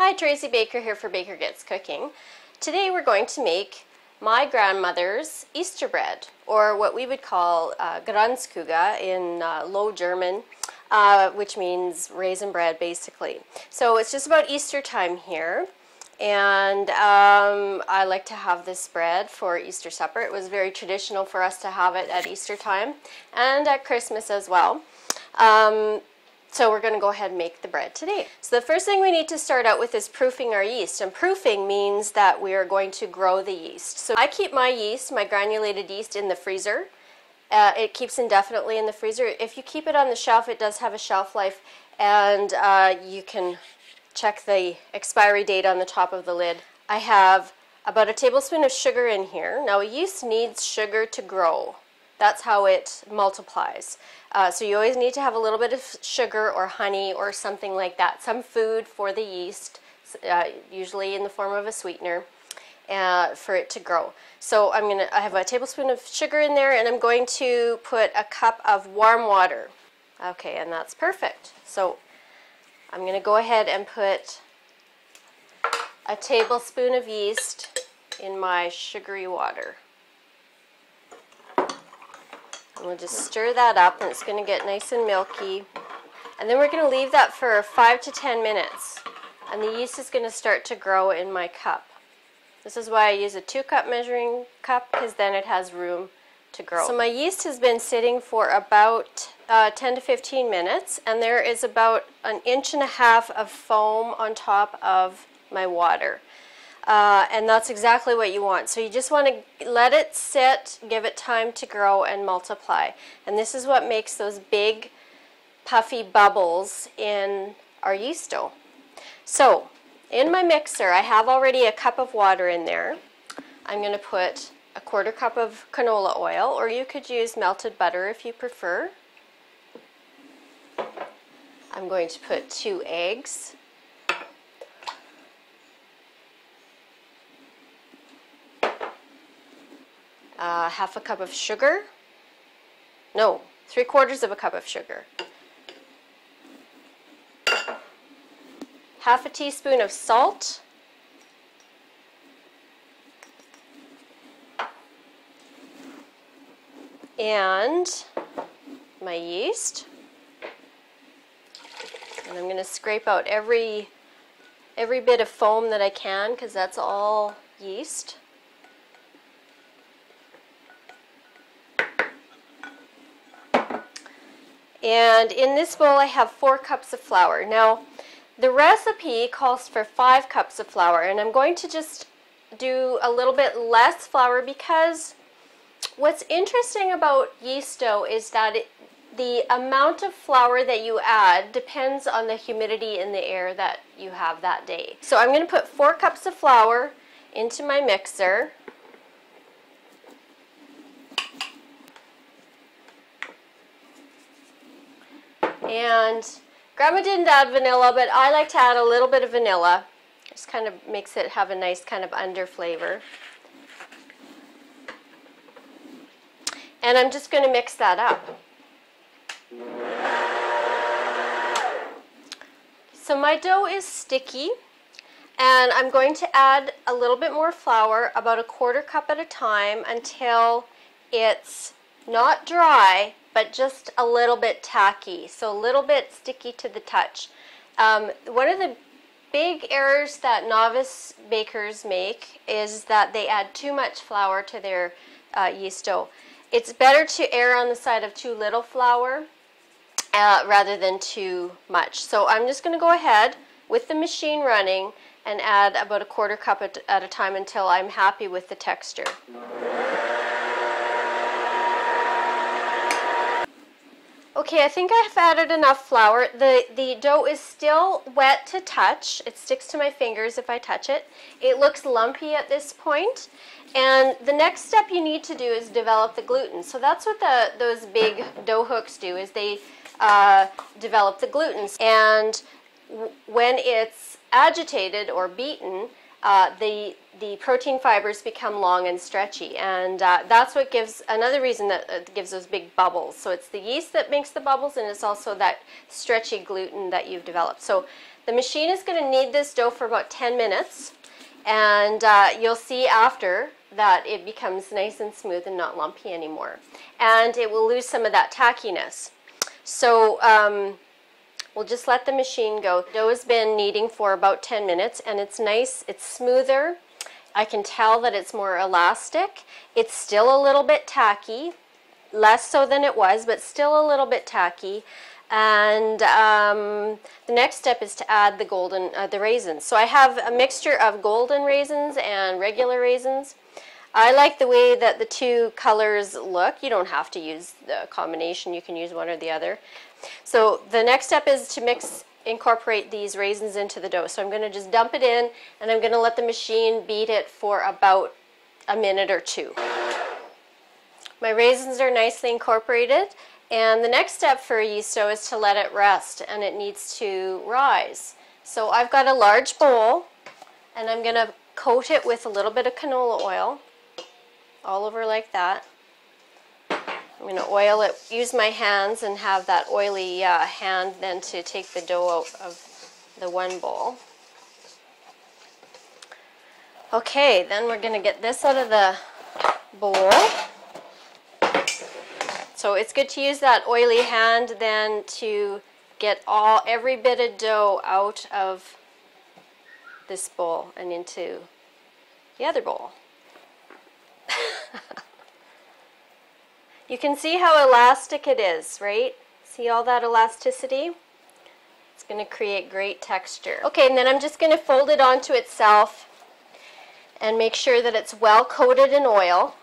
Hi, Tracy Baker here for Baker Gets Cooking. Today we're going to make my grandmother's Easter bread, or what we would call Granskuga in Low German, which means raisin bread basically. So it's just about Easter time here, and I like to have this bread for Easter supper. It was very traditional for us to have it at Easter time and at Christmas as well. So we're going to go ahead and make the bread today. So the first thing we need to start out with is proofing our yeast. And proofing means that we are going to grow the yeast. So I keep my yeast, my granulated yeast, in the freezer. It keeps indefinitely in the freezer. If you keep it on the shelf, it does have a shelf life. And you can check the expiry date on the top of the lid. I have about a tablespoon of sugar in here. Now a yeast needs sugar to grow. That's how it multiplies. So you always need to have a little bit of sugar or honey or something like that, some food for the yeast, usually in the form of a sweetener, for it to grow. So I have a tablespoon of sugar in there, and I'm going to put a cup of warm water. Okay, and that's perfect. So I'm going to go ahead and put a tablespoon of yeast in my sugary water. And we'll just stir that up, and it's going to get nice and milky. And then we're going to leave that for 5 to 10 minutes. And the yeast is going to start to grow in my cup. This is why I use a 2-cup measuring cup, because then it has room to grow. So my yeast has been sitting for about 10 to 15 minutes, and there is about 1.5 inches of foam on top of my water. And that's exactly what you want. So you just want to let it sit, give it time to grow and multiply. And this is what makes those big puffy bubbles in our yeast dough. So in my mixer, I have already a cup of water in there. I'm going to put a 1/4 cup of canola oil, or you could use melted butter if you prefer. I'm going to put 2 eggs. Half a cup of sugar. No, 3/4 cup of sugar. Half a teaspoon of salt. And my yeast. And I'm going to scrape out every bit of foam that I can, because that's all yeast. And in this bowl I have 4 cups of flour. Now the recipe calls for 5 cups of flour, and I'm going to just do a little bit less flour, because what's interesting about yeast dough is that the amount of flour that you add depends on the humidity in the air that you have that day. So I'm going to put 4 cups of flour into my mixer. And Grandma didn't add vanilla, but I like to add a little bit of vanilla. Just kind of makes it have a nice kind of under flavor. And I'm just going to mix that up. So my dough is sticky, and I'm going to add a little bit more flour, about a 1/4 cup at a time, until it's not dry, but just a little bit tacky, so a little bit sticky to the touch. One of the big errors that novice bakers make is that they add too much flour to their yeast dough. It's better to err on the side of too little flour rather than too much. So I'm just going to go ahead with the machine running and add about a 1/4 cup at a time until I'm happy with the texture. Okay, I think I've added enough flour. The dough is still wet to touch. It sticks to my fingers if I touch it. It looks lumpy at this point. And the next step you need to do is develop the gluten. So that's what those big dough hooks do, is they develop the gluten. And when it's agitated or beaten, the protein fibers become long and stretchy, and that's what gives, another reason that gives those big bubbles. So it's the yeast that makes the bubbles, and it's also that stretchy gluten that you've developed. So The machine is going to knead this dough for about 10 minutes, and you'll see after that it becomes nice and smooth and not lumpy anymore. And it will lose some of that tackiness. So we'll just let the machine go. The dough has been kneading for about 10 minutes, and it's nice, it's smoother. I can tell that it's more elastic. It's still a little bit tacky, less so than it was, but still a little bit tacky. And the next step is to add the raisins. So I have a mixture of golden raisins and regular raisins. I like the way that the two colors look. You don't have to use the combination. You can use one or the other. So the next step is to incorporate these raisins into the dough. So I'm going to just dump it in, and I'm going to let the machine beat it for about a minute or two. My raisins are nicely incorporated, and the next step for a yeast dough is to let it rest, and it needs to rise. So I've got a large bowl, and I'm going to coat it with a little bit of canola oil, all over like that. I'm going to oil it, use my hands, and have that oily hand then to take the dough out of the one bowl. Okay, then we're going to get this out of the bowl. So it's good to use that oily hand then to get every bit of dough out of this bowl and into the other bowl. You can see how elastic it is, right? See all that elasticity? It's going to create great texture. Okay, and then I'm just going to fold it onto itself and make sure that it's well coated in oil.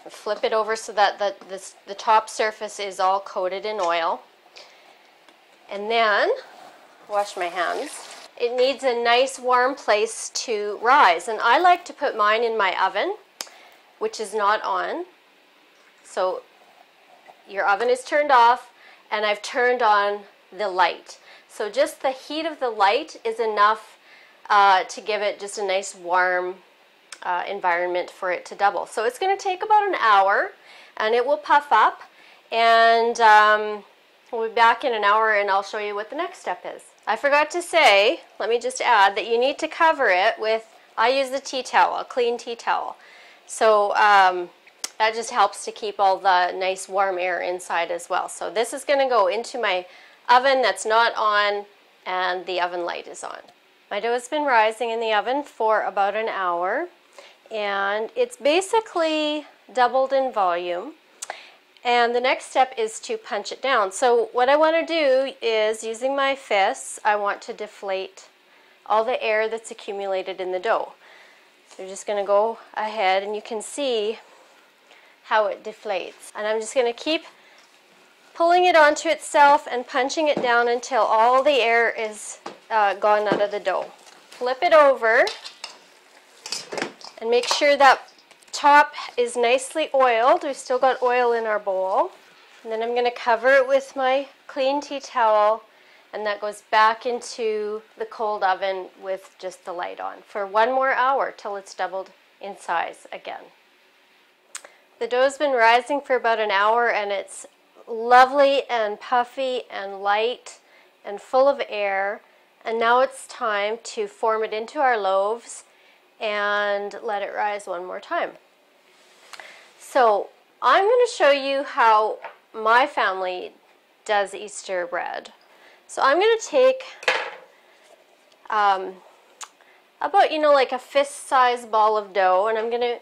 Flip it over so that the top surface is all coated in oil. And then, wash my hands. It needs a nice warm place to rise. And I like to put mine in my oven, which is not on. So your oven is turned off, and I've turned on the light. So just the heat of the light is enough to give it just a nice warm environment for it to double. So it's going to take about an hour, and it will puff up, and we'll be back in an hour, and I'll show you what the next step is. I forgot to say, let me just add that you need to cover it with, I use the tea towel, a clean tea towel. So that just helps to keep all the nice warm air inside as well. So this is going to go into my oven that's not on, and the oven light is on. My dough has been rising in the oven for about an hour, and it's basically doubled in volume. And the next step is to punch it down. So what I want to do is, using my fists, I want to deflate all the air that's accumulated in the dough. So you're just going to go ahead, and you can see how it deflates. And I'm just going to keep pulling it onto itself and punching it down until all the air is gone out of the dough. Flip it over and make sure that top is nicely oiled. We've still got oil in our bowl. And then I'm going to cover it with my clean tea towel, and that goes back into the cold oven with just the light on for one more hour till it's doubled in size again. The dough's been rising for about an hour, and it's lovely and puffy and light and full of air. And now it's time to form it into our loaves and let it rise one more time. So I'm going to show you how my family does Easter bread. So I'm going to take about, like a fist-sized ball of dough, and I'm going to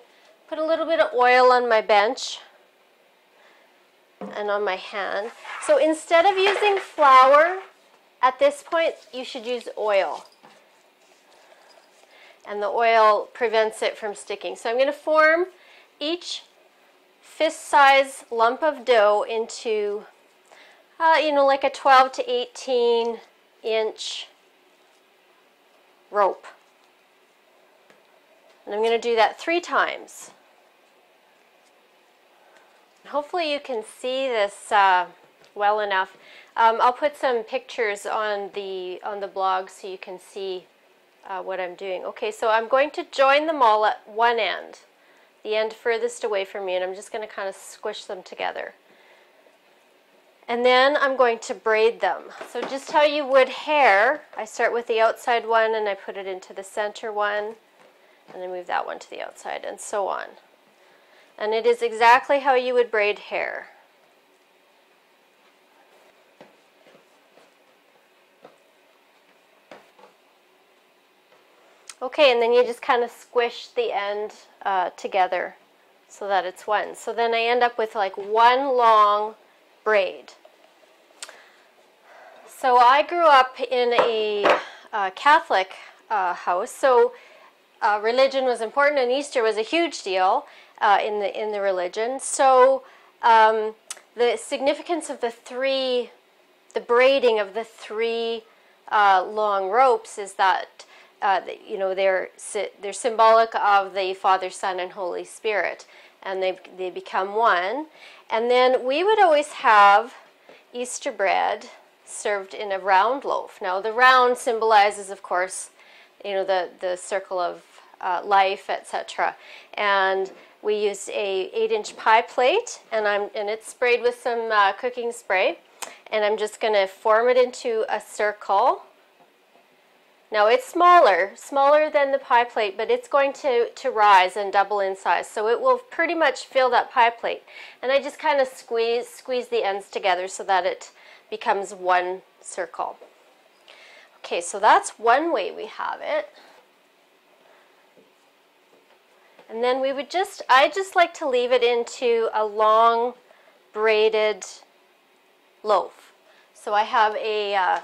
put a little bit of oil on my bench and on my hand. So instead of using flour, at this point, you should use oil. And the oil prevents it from sticking. So I'm going to form each fist-size lump of dough into, like a 12 to 18 inch rope. And I'm going to do that 3 times. Hopefully you can see this well enough. I'll put some pictures on the blog so you can see what I'm doing. Okay, so I'm going to join them all at one end, the end furthest away from me, and I'm just going to kind of squish them together. And then I'm going to braid them. So just how you would hair, I start with the outside one and I put it into the center one, and then move that one to the outside, and so on. And it is exactly how you would braid hair. Okay, and then you just kind of squish the end together so that it's one. So then I end up with like one long braid. So I grew up in a Catholic house, so religion was important, and Easter was a huge deal in the religion. So the significance of the braiding of the three long ropes is that you know, they're symbolic of the Father, Son, and Holy Spirit, and they become one. And then we would always have Easter bread served in a round loaf. Now the round symbolizes, of course, you know, the circle of life, etc. And we used a 8-inch pie plate, and it's sprayed with some cooking spray, and I'm just going to form it into a circle. Now it's smaller than the pie plate, but it's going to rise and double in size, so it will pretty much fill that pie plate. And I just kind of squeeze the ends together so that it becomes one circle. Okay, so that's one way we have it. And then I just like to leave it into a long braided loaf. So I have a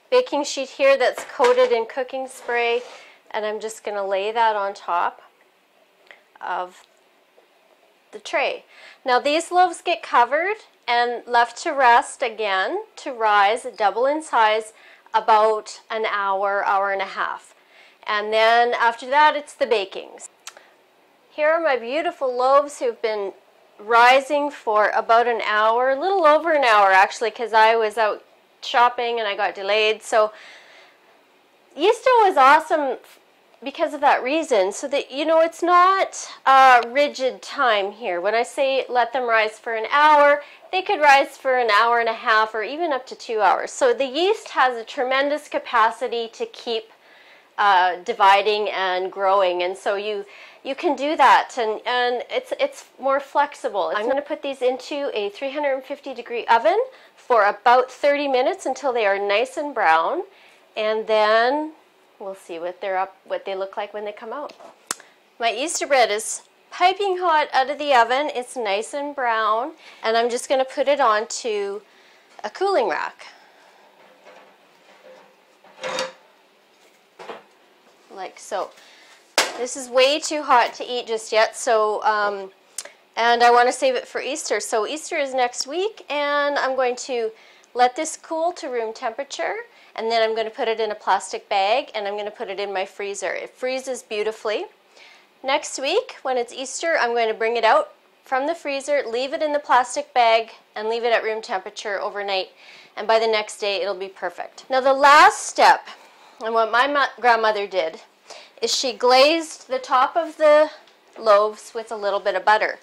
baking sheet here that's coated in cooking spray, and I'm just going to lay that on top of the tray. Now these loaves get covered and left to rest again, to rise, double in size, about an hour, hour and a half. And then after that, it's the bakings. Here are my beautiful loaves who've been rising for about an hour, a little over an hour actually, because I was out shopping and I got delayed. So Easter was awesome because of that reason, so that, you know, it's not a rigid time here. When I say let them rise for an hour, they could rise for an hour and a half or even up to 2 hours. So the yeast has a tremendous capacity to keep dividing and growing, and so you can do that, and it's more flexible. I'm going to put these into a 350-degree oven for about 30 minutes until they are nice and brown, and then we'll see what they look like when they come out. My Easter bread is piping hot out of the oven. It's nice and brown, and I'm just going to put it onto a cooling rack. Like so. This is way too hot to eat just yet, so and I want to save it for Easter. So Easter is next week, and I'm going to let this cool to room temperature, and then I'm going to put it in a plastic bag, and I'm going to put it in my freezer. It freezes beautifully. Next week, when it's Easter, I'm going to bring it out from the freezer, leave it in the plastic bag, and leave it at room temperature overnight, and by the next day it'll be perfect. Now the last step, and what my grandmother did, is she glazed the top of the loaves with a little bit of butter.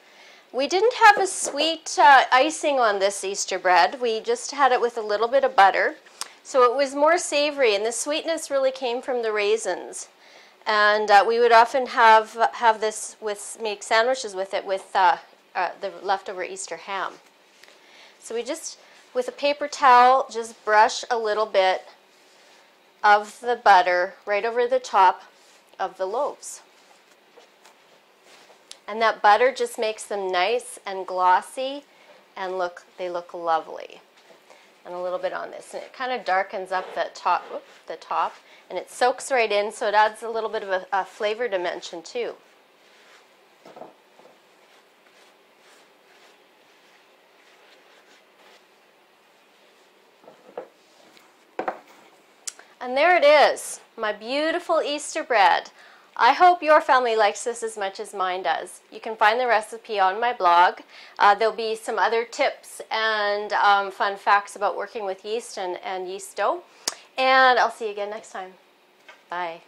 We didn't have a sweet icing on this Easter bread. We just had it with a little bit of butter. So it was more savory, and the sweetness really came from the raisins. And we would often have this make sandwiches with it with the leftover Easter ham. So we just, with a paper towel, just brush a little bit of the butter right over the top of the loaves. And that butter just makes them nice and glossy, and they look lovely. And a little bit on this, and it kind of darkens up the top, and it soaks right in, so it adds a little bit of a flavor dimension too. And there it is, my beautiful Easter bread. I hope your family likes this as much as mine does. You can find the recipe on my blog. There'll be some other tips and fun facts about working with yeast and yeast dough. And I'll see you again next time. Bye.